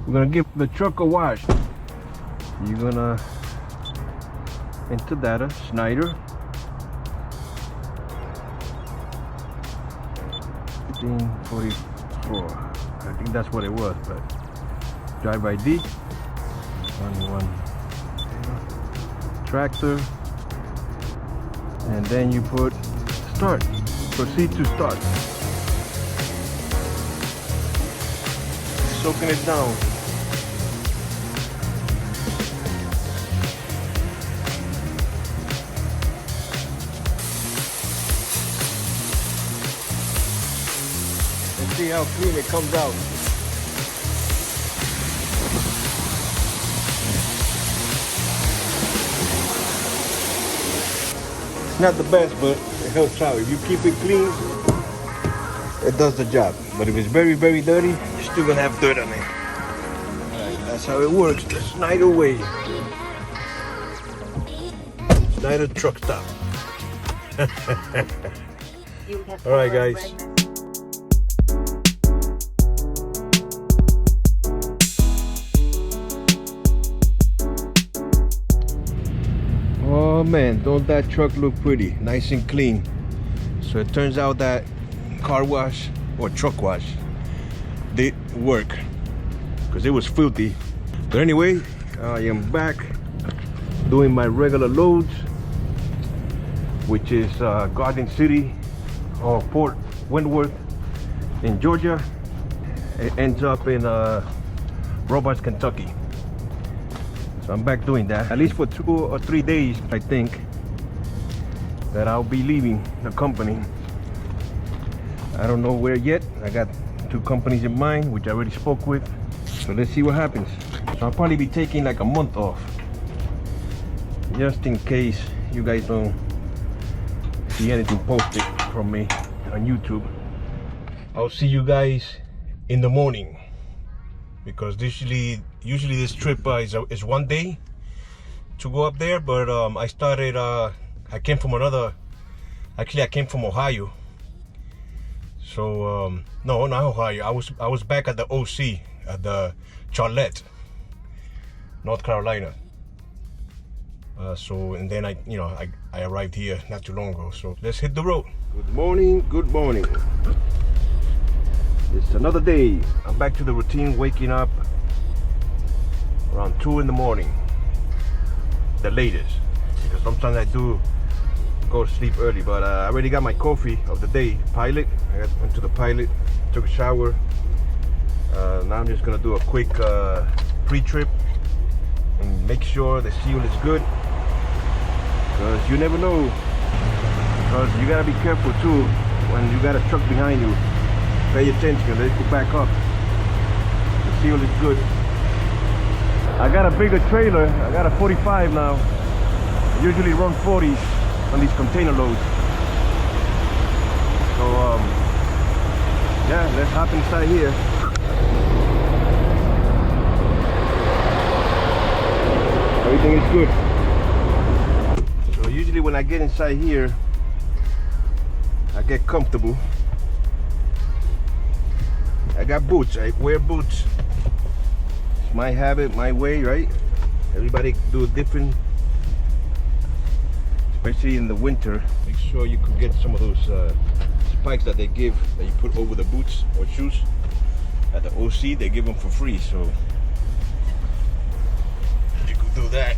We're gonna give the truck a wash. You're gonna enter data, Schneider. 1544. I think that's what it was, but drive ID. 11 tractor. And then you put start. Proceed to start. Soaking it down. Let's see how clean it comes out. It's not the best, but it helps out. If you keep it clean, it does the job. But if it's very, very dirty, you're still gonna have dirt on it. Alright, that's how it works, the Schneider way. Schneider truck stop. Alright guys. Oh man, don't that truck look pretty, nice and clean. So it turns out that car wash or truck wash did work because it was filthy. But anyway, I am back doing my regular loads, which is Garden City or Port Wentworth in Georgia. It ends up in Robarts, Kentucky. So I'm back doing that, at least for 2 or 3 days. I think that I'll be leaving the company. I don't know where yet. I got 2 companies in mind, which I already spoke with. So let's see what happens. So I'll probably be taking like a month off, just in case you guys don't see anything posted from me on YouTube. I'll see you guys in the morning, because usually this trip is 1 day to go up there. But I started. I came from another. Actually, I came from Ohio. So no, not Ohio. I was back at the OC at the Charlotte, North Carolina. So and then I arrived here not too long ago. So let's hit the road. Good morning. Good morning. It's another day. I'm back to the routine, waking up around 2 in the morning, the latest, because sometimes I do go to sleep early. But I already got my coffee of the day, Pilot. Went to the Pilot, took a shower. Now I'm just gonna do a quick pre-trip and make sure the seal is good, because you never know. Because you gotta be careful too when you got a truck behind you. Pay attention, let it go back up. The seal is good. I got a bigger trailer. I got a 45 now. I usually run 40s on these container loads. So yeah, let's hop inside here. Everything is good. So usually when I get inside here, I get comfortable. I got boots. I wear boots. It's my habit, my way, right? Everybody do different, especially in the winter. Make sure you can get some of those spikes that they give, that you put over the boots or shoes at the OC. They give them for free, so you could do that.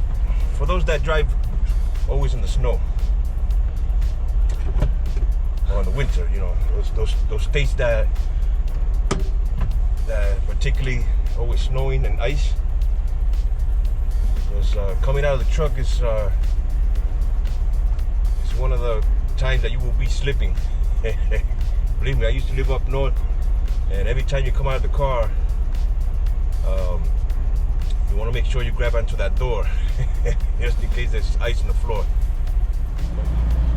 For those that drive always in the snow or in the winter, you know, those states that particularly always snowing and ice. Because coming out of the truck is one of the times that you will be slipping. Believe me, I used to live up north, and every time you come out of the car, you want to make sure you grab onto that door just in case there's ice on the floor.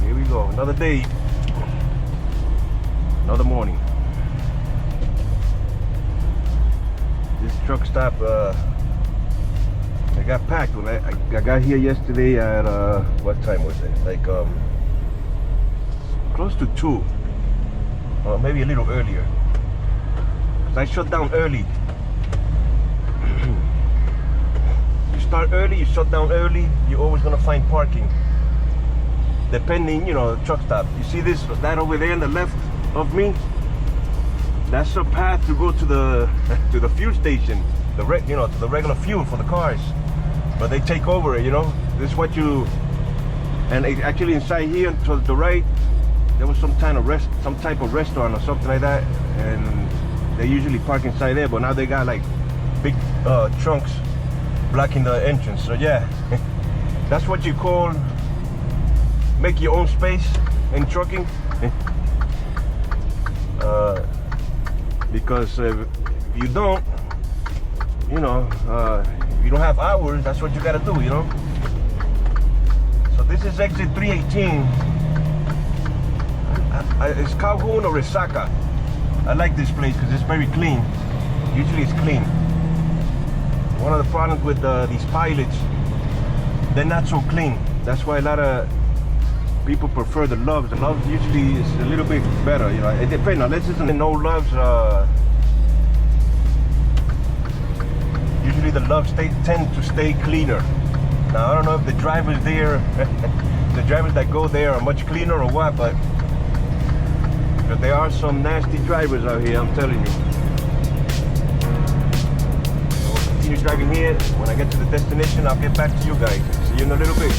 Here we go, another day, another morning. This truck stop, I got packed when I got here yesterday at what time was it? Like close to 2, or maybe a little earlier. Cause I shut down early. start early, you shut down early, you're always gonna find parking. Depending, you know, truck stop. You see that over there on the left of me? That's a path to go to the to the fuel station, to the regular fuel for the cars. But they take over it, you know. This is what you. And actually inside here to the right, there was some type of restaurant or something like that, and they usually park inside there. But now they got like big trunks blocking the entrance. So yeah, that's what you call make your own space in trucking. Because if you don't, you know, you don't have hours, that's what you gotta do, you know. So this is exit 318. It's Calhoun or Resaca. I like this place because it's very clean. Usually it's clean. One of the problems with these pilots, they're not so clean. That's why a lot of people prefer the Loves. The Loves usually is a little bit better, you know. It depends. Unless it's no Loves, usually the Loves tend to stay cleaner. Now I don't know if the drivers there, the drivers that go there are much cleaner or what, but there are some nasty drivers out here, I'm telling you. So we'll continue driving here. When I get to the destination, I'll get back to you guys. See you in a little bit.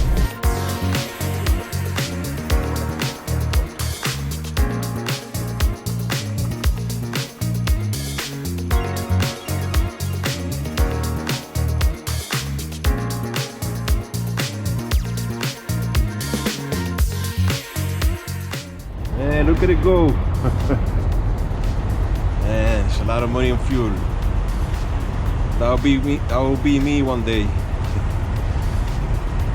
Look at it go. Man, it's a lot of money on fuel. That will be me one day.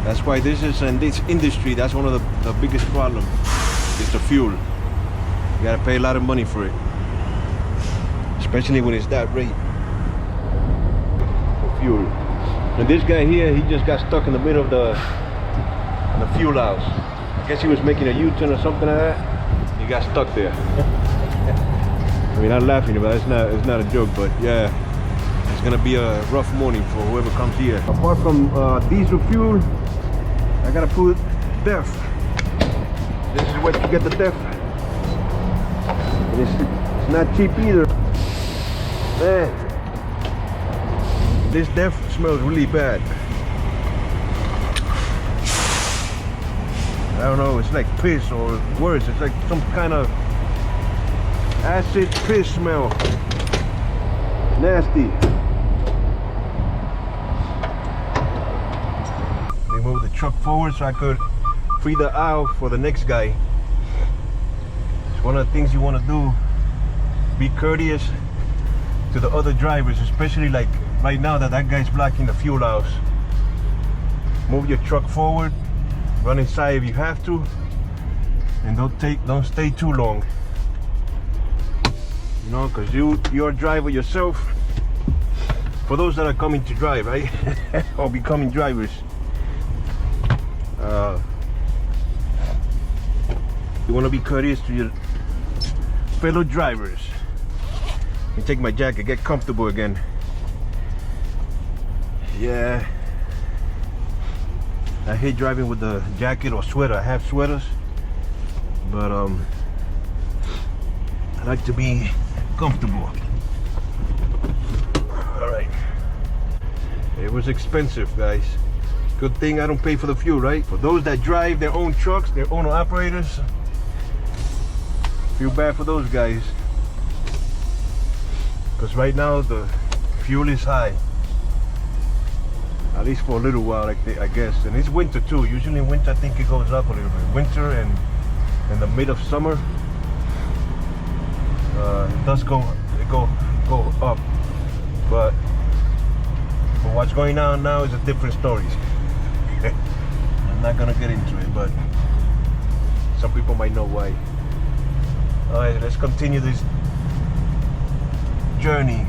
That's why this is in this industry, that's one of the biggest problems. It's the fuel. You gotta pay a lot of money for it. Especially when it's that rate for fuel. And this guy here, he just got stuck in the middle of the fuel house. I guess he was making a U-turn or something like that. He got stuck there. I mean, I'm laughing, but it's not a joke. But yeah, it's gonna be a rough morning for whoever comes here. Apart from diesel fuel, I gotta put DEF. This is what you get the DEF. And it's not cheap either. Man, this DEF smells really bad. I don't know, it's like piss or worse, it's like some kind of acid piss smell. Nasty. They moved the truck forward so I could free the aisle for the next guy. It's one of the things you want to do. Be courteous to the other drivers, especially like right now that guy's blocking the fuel house. Move your truck forward. Run inside if you have to, and don't stay too long. You know, because you're a driver yourself. For those that are coming to drive, right, or becoming drivers, you want to be courteous to your fellow drivers. Let me take my jacket, get comfortable again. Yeah. I hate driving with the jacket or sweater. I have sweaters, but I like to be comfortable. All right. It was expensive, guys. Good thing I don't pay for the fuel, right? For those that drive their own trucks, their own operators, feel bad for those guys. Because right now the fuel is high. At least for a little while, I guess. And it's winter too. Usually in winter, I think it goes up a little bit. Winter and in the mid of summer, it does go up. But for what's going on now is a different story. I'm not gonna get into it, but some people might know why. All right, let's continue this journey.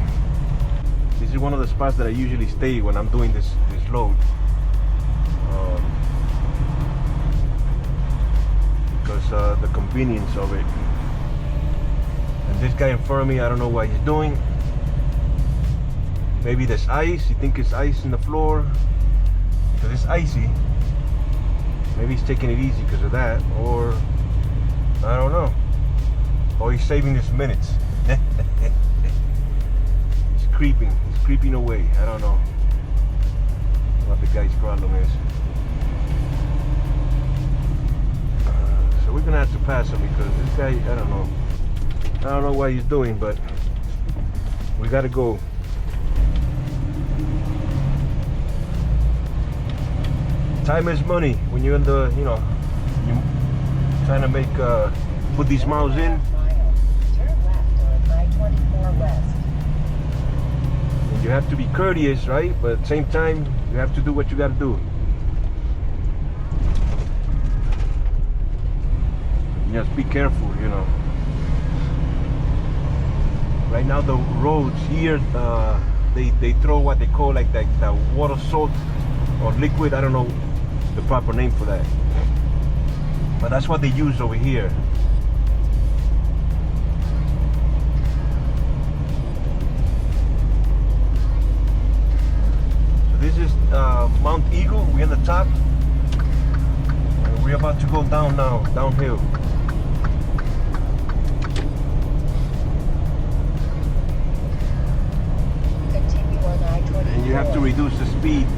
This is one of the spots that I usually stay when I'm doing this load. Because the convenience of it. And this guy in front of me, I don't know what he's doing. Maybe there's ice. You think it's ice in the floor. because it's icy. Maybe he's taking it easy because of that, or I don't know. Or he's saving his minutes. He's creeping away. I don't know what the guy's problem is. So we're gonna have to pass him because this guy, I don't know what he's doing, but we gotta go. Time is money when you're in the, you know, you're trying to make put these miles in. Turn left on I-24 West. And you have to be courteous, right? But at the same time, you have to do what you got to do. Just be careful, you know. Right now the roads here, they throw what they call like that water salt or liquid. I don't know the proper name for that, but that's what they use over here. So this is Monteagle. We're in the top. We're about to go down now, downhill. Continue on I-24. And you have to reduce the speed.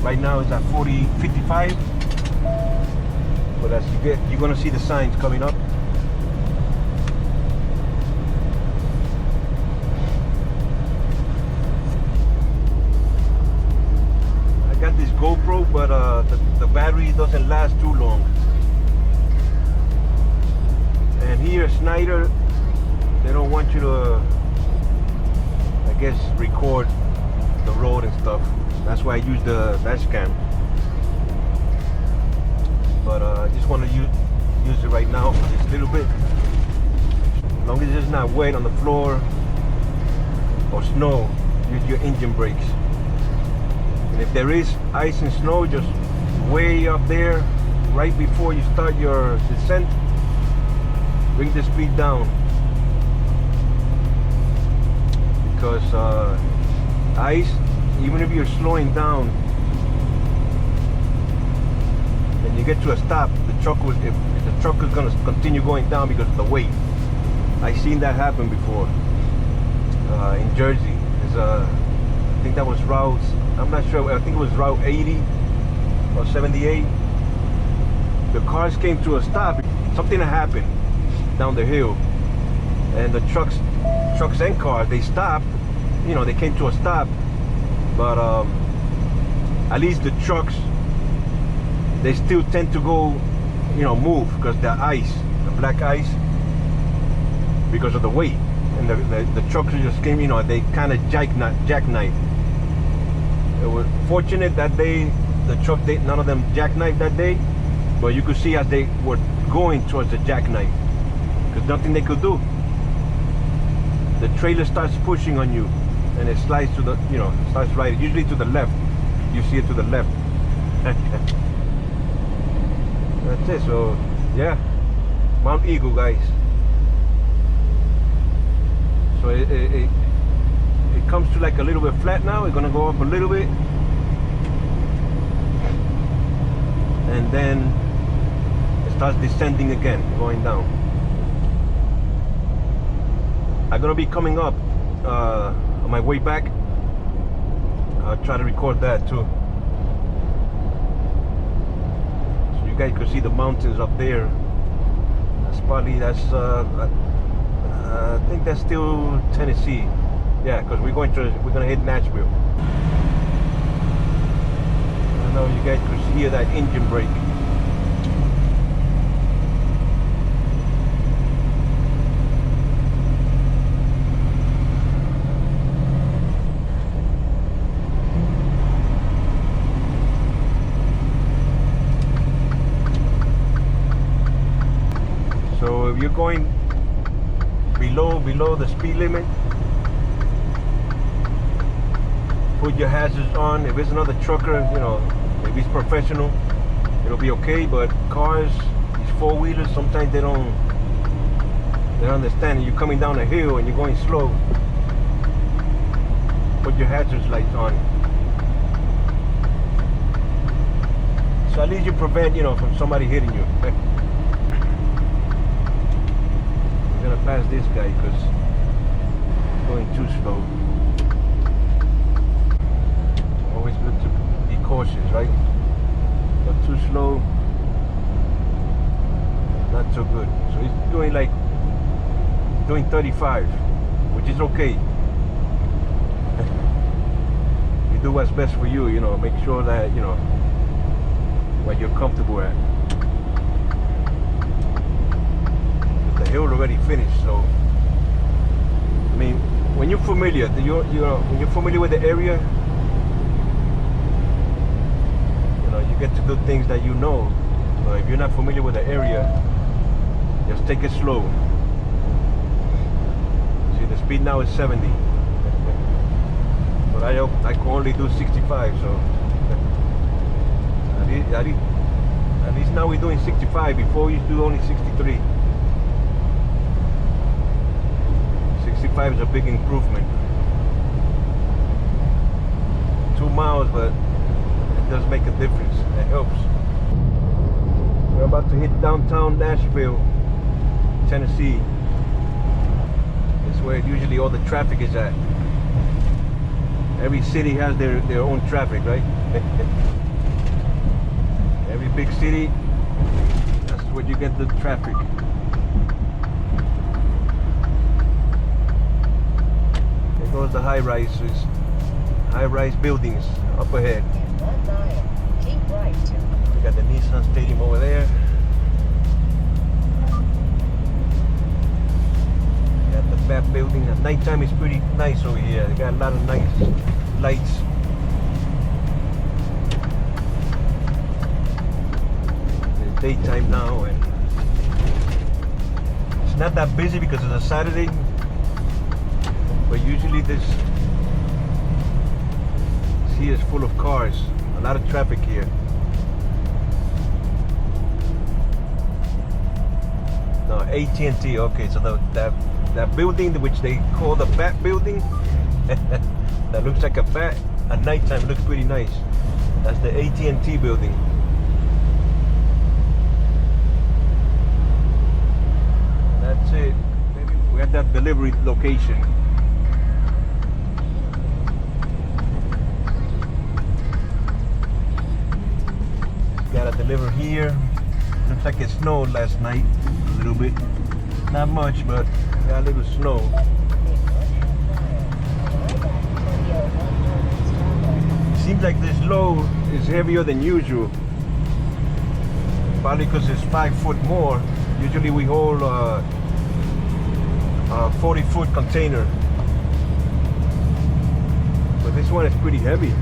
Right now it's at 55. But as you get, you're gonna see the signs coming up. I got this GoPro, but the battery doesn't last too long. And here, Schneider, they don't want you to, I guess, record the road and stuff. That's why I use the dash cam. But I just want to use it right now for this little bit. As long as it's not wet on the floor or snow, use your engine brakes. And if there is ice and snow, just way up there, right before you start your descent, bring the speed down. Because ice, even if you're slowing down and you get to a stop, the truck will, if the truck is going to continue going down because of the weight. I've seen that happen before in Jersey. There's I think that was route, I'm not sure, I think it was route 80 or 78. The cars came to a stop. Something happened down the hill, and the trucks and cars, they stopped. You know, they came to a stop. But at least the trucks, they still tend to go, you know, move because the ice, the black ice, because of the weight. And the trucks just came, you know, they kind of jackknife. It was fortunate that day, the truck, none of them jackknifed that day, but you could see as they were going towards the jackknife, because nothing they could do. The trailer starts pushing on you, and it slides to the, you know, starts right, usually to the left. You see it to the left. That's it. So yeah, Monteagle, guys. So it comes to like a little bit flat now. It's gonna go up a little bit, and then it starts descending again, going down. I'm gonna be coming up on my way back. I'll try to record that too, so you guys could see the mountains up there. That's probably, I think that's still Tennessee. Yeah, because we're gonna hit Nashville. I know you guys could hear that engine brake. So if you're going below the speed limit, put your hazards on. If it's another trucker, you know, if he's professional, it'll be okay. But cars, these four-wheelers, sometimes they don't understand. You're coming down a hill and you're going slow, put your hazards lights on. So at least you prevent, you know, from somebody hitting you. We're gonna pass this guy because he's going too slow. Always good to be cautious, right? But too slow, not so good. So he's doing like 35, which is okay. You do what's best for you, you know, make sure that, you know, what you're comfortable at. The hill already finished, so I mean, when you're familiar, when you're familiar with the area, you know, you get to do things that you know. But if you're not familiar with the area, just take it slow. See, the speed now is 70, but I can only do 65, so. At least now we're doing 65. Before we used to do only 63. 65 is a big improvement. 2 miles, but it does make a difference. It helps. We're about to hit downtown Nashville, Tennessee. It's where usually all the traffic is at. Every city has their own traffic, right? Every big city, that's where you get the traffic. There goes the high-rises, high-rise buildings up ahead. In 1 mile, keep right. We got the Nissan Stadium over there. Got the Bat building. At nighttime is pretty nice over here. They got a lot of nice lights. Daytime now, and it's not that busy because it's a Saturday, but usually this here is full of cars, a lot of traffic here. No, AT&T. Okay, so that building which they call the Bat building that looks like a bat at nighttime looks pretty nice. That's the AT&T building. That's it. Maybe we have that delivery location. Gotta deliver here. Looks like it snowed last night a little bit. Not much, but got a little snow. Seems like this load is heavier than usual. Probably because it's 5 foot more. Usually we hold a 40-foot container, but this one is pretty heavy.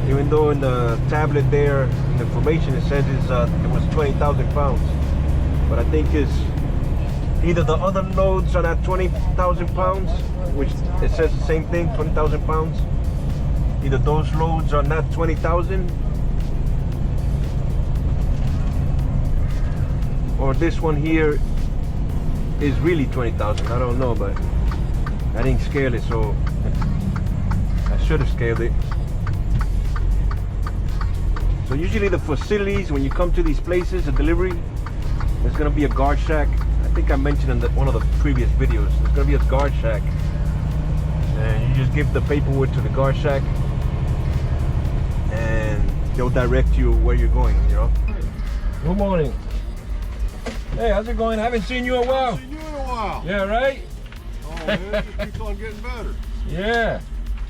Even though in the tablet there, in the information, it says it was 20,000 pounds, but I think it's either the other loads are not 20,000 pounds, which it says the same thing, 20,000 pounds. Either those loads are not 20,000. Or this one here is really 20,000. I don't know, but I didn't scale it, so I should have scaled it. So usually the facilities, when you come to these places, the delivery, there's gonna be a guard shack. I think I mentioned in one of the previous videos, there's gonna be a guard shack, and you just give the paperwork to the guard shack, and they'll direct you where you're going. You know. Good morning. Hey, how's it going? I haven't seen you in a while. I haven't seen you in a while. Yeah, right? Oh man, it just keeps on getting better. Yeah.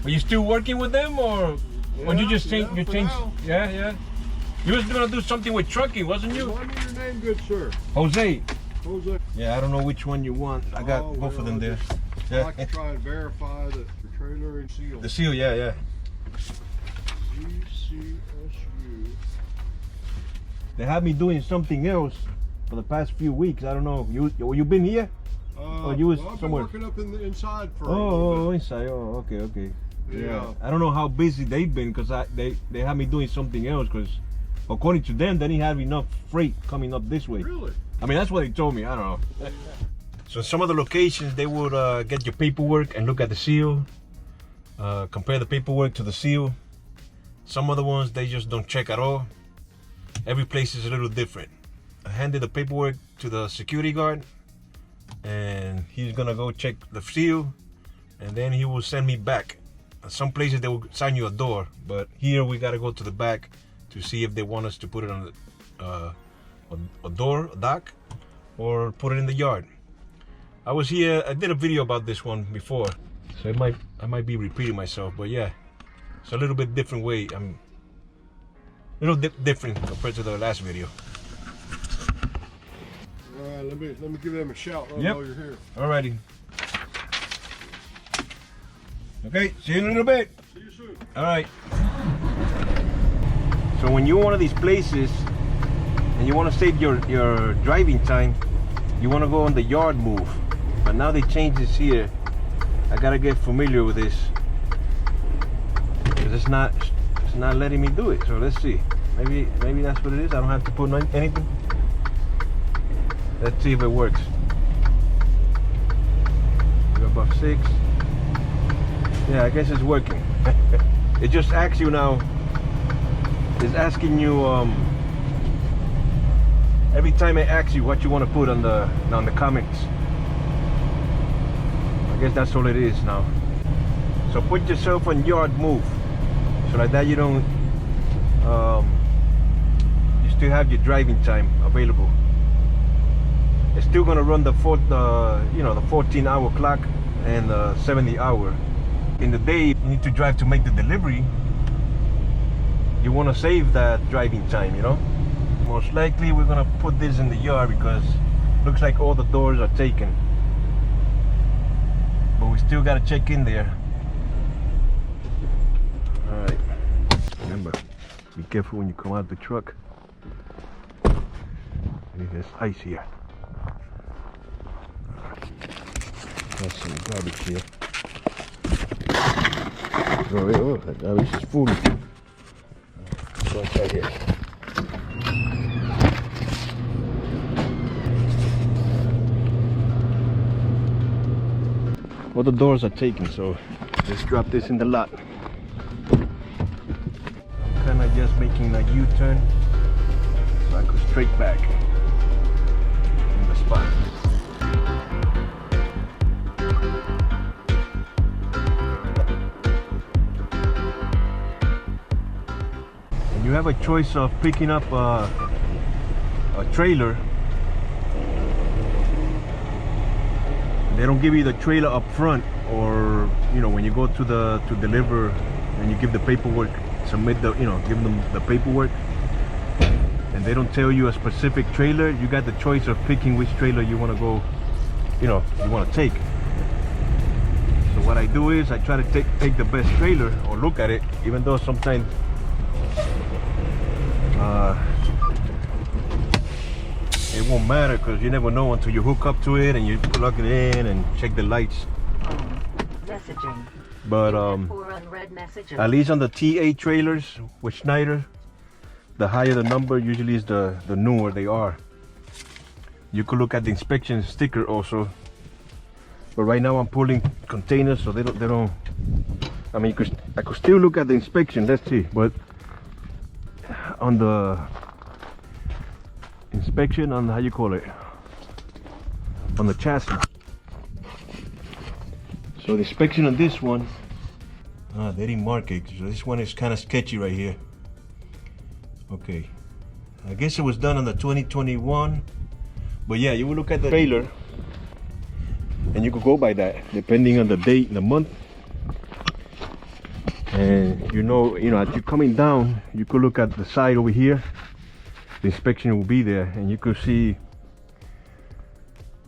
Are you still working with them, or did you just change? Yeah, You for changed? now. Yeah, yeah. You was gonna do something with trucking, wasn't you? Remind me your name, good sir. Jose. Jose. Yeah, I don't know which one you want. I got Oh, both of them well, there. I Yeah. like to try and verify that the trailer and seal. The seal, yeah, yeah. GCSU. They had me doing something else for the past few weeks. I don't know. You been here? you was I've been somewhere. working up in the inside for a little Oh, bit. inside. Oh, okay, okay. Yeah. I don't know how busy they've been because they had me doing something else because according to them, they didn't have enough freight coming up this way. Really? I mean, that's what they told me. I don't know. So some of the locations, they would get your paperwork and look at the seal, compare the paperwork to the seal. Some other ones, they just don't check at all. every place is a little different. I handed the paperwork to the security guard, and he's gonna go check the seal, and then he will send me back. Some places they will sign you a door, but here we gotta go to the back to see if they want us to put it on a door, a dock, or put it in the yard. I was here, I did a video about this one before, so I might be repeating myself, but yeah, it's a little bit different way. I'm a little different compared to the last video. All right, let me give them a shout while you're here. Alrighty. Okay, see you in a little bit. See you soon. Alright. So when you're one of these places and you want to save your driving time, you want to go on the yard move. But now they changed this here. I gotta get familiar with this, because it's not letting me do it. So let's see. Maybe that's what it is. I don't have to put anything. Let's see if it works. We're above 6. Yeah, I guess it's working. It just asks you now. It's asking you every time it asks you what you want to put on the comments. I guess that's all it is now. So put yourself on yard move, so like that you don't you still have your driving time available. It's still gonna run the 14-hour clock and the 70-hour. In the day you need to drive to make the delivery. You want to save that driving time, you know. Most likely we're gonna put this in the yard because it looks like all the doors are taken. But we still gotta check in there. All right. Remember, be careful when you come out the truck. There's ice here. Got some garbage here. Oh, that garbage is full. Go inside here. All the doors are taken, so let's drop this in the lot. Kind of just making a U-turn so I go straight back in the spot. And you have a choice of picking up a trailer. They don't give you the trailer up front, or when you go to deliver and you give the paperwork, submit give them the paperwork, and they don't tell you a specific trailer. You got the choice of picking which trailer you want to go, you want to take. So what I do is I try to take the best trailer, or look at it, even though sometimes it won't matter, because you never know until you hook up to it and you plug it in and check the lights. Messaging. But at least on the TA trailers with Schneider, the higher the number usually is the newer they are. You could look at the inspection sticker also. But right now I'm pulling containers, so they don't. I mean, I could still look at the inspection. Let's see. But on the inspection, on how you call it, on the chassis. So the inspection on this one, they didn't mark it. So this one is kind of sketchy right here. Okay, I guess it was done on the 2021. But yeah, you will look at the trailer and you could go by that depending on the date and the month. And as you're coming down, you could look at the side over here. The inspection will be there, and you could see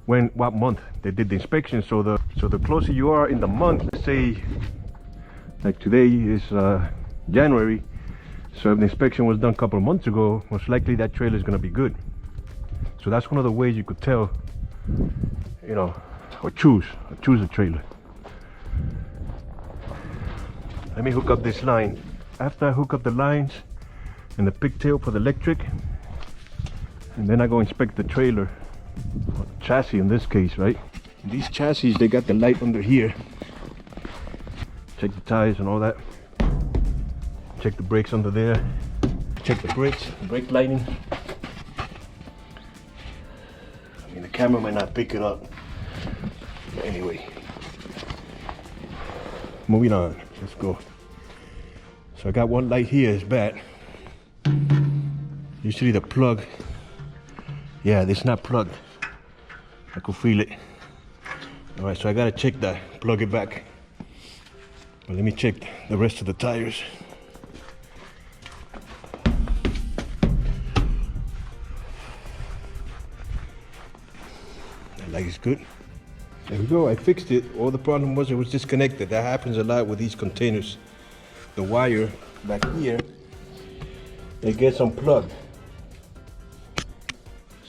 what month they did the inspection. So the closer you are in the month, let's say like today is January, so if the inspection was done a couple of months ago, most likely that trailer is going to be good. So that's one of the ways you could tell, or choose a trailer. Let me hook up this line. After I hook up the lines and the pigtail for the electric, and then I go inspect the trailer, or chassis in this case, right? These chassis, they got the light under here. Check the tires and all that. Check the brakes under there. check the brakes, brake lighting. I mean, the camera might not pick it up. But anyway, moving on. Let's go. So I got one light here, it's bad. Usually the plug, yeah, it's not plugged. I could feel it. All right, so I gotta check that, plug it back. But let me check the rest of the tires. That light is good. There we go, I fixed it. All the problem was it was disconnected. That happens a lot with these containers. The wire back here, it gets unplugged.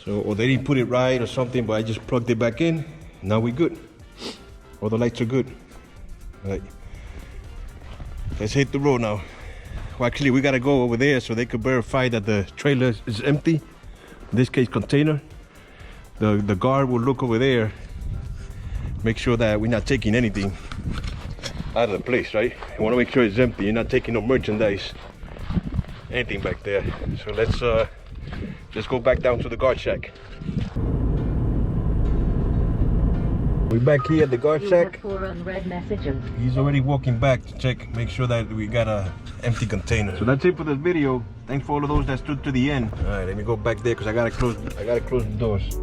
So, or they didn't put it right or something, but I just plugged it back in. Now we're good. All the lights are good. All right. Let's hit the road now. Well, actually, we gotta go over there so they could verify that the trailer is empty. In this case, container. The guard will look over there, make sure that we're not taking anything out of the place, right? You want to make sure it's empty. You're not taking no merchandise, anything back there. So let's go back down to the guard shack. We're back here at the guard shack. 4 unread messages. He's already walking back to check, make sure that we got a empty container. So that's it for this video. Thanks for all of those that stood to the end. All right, let me go back there because I gotta close the doors.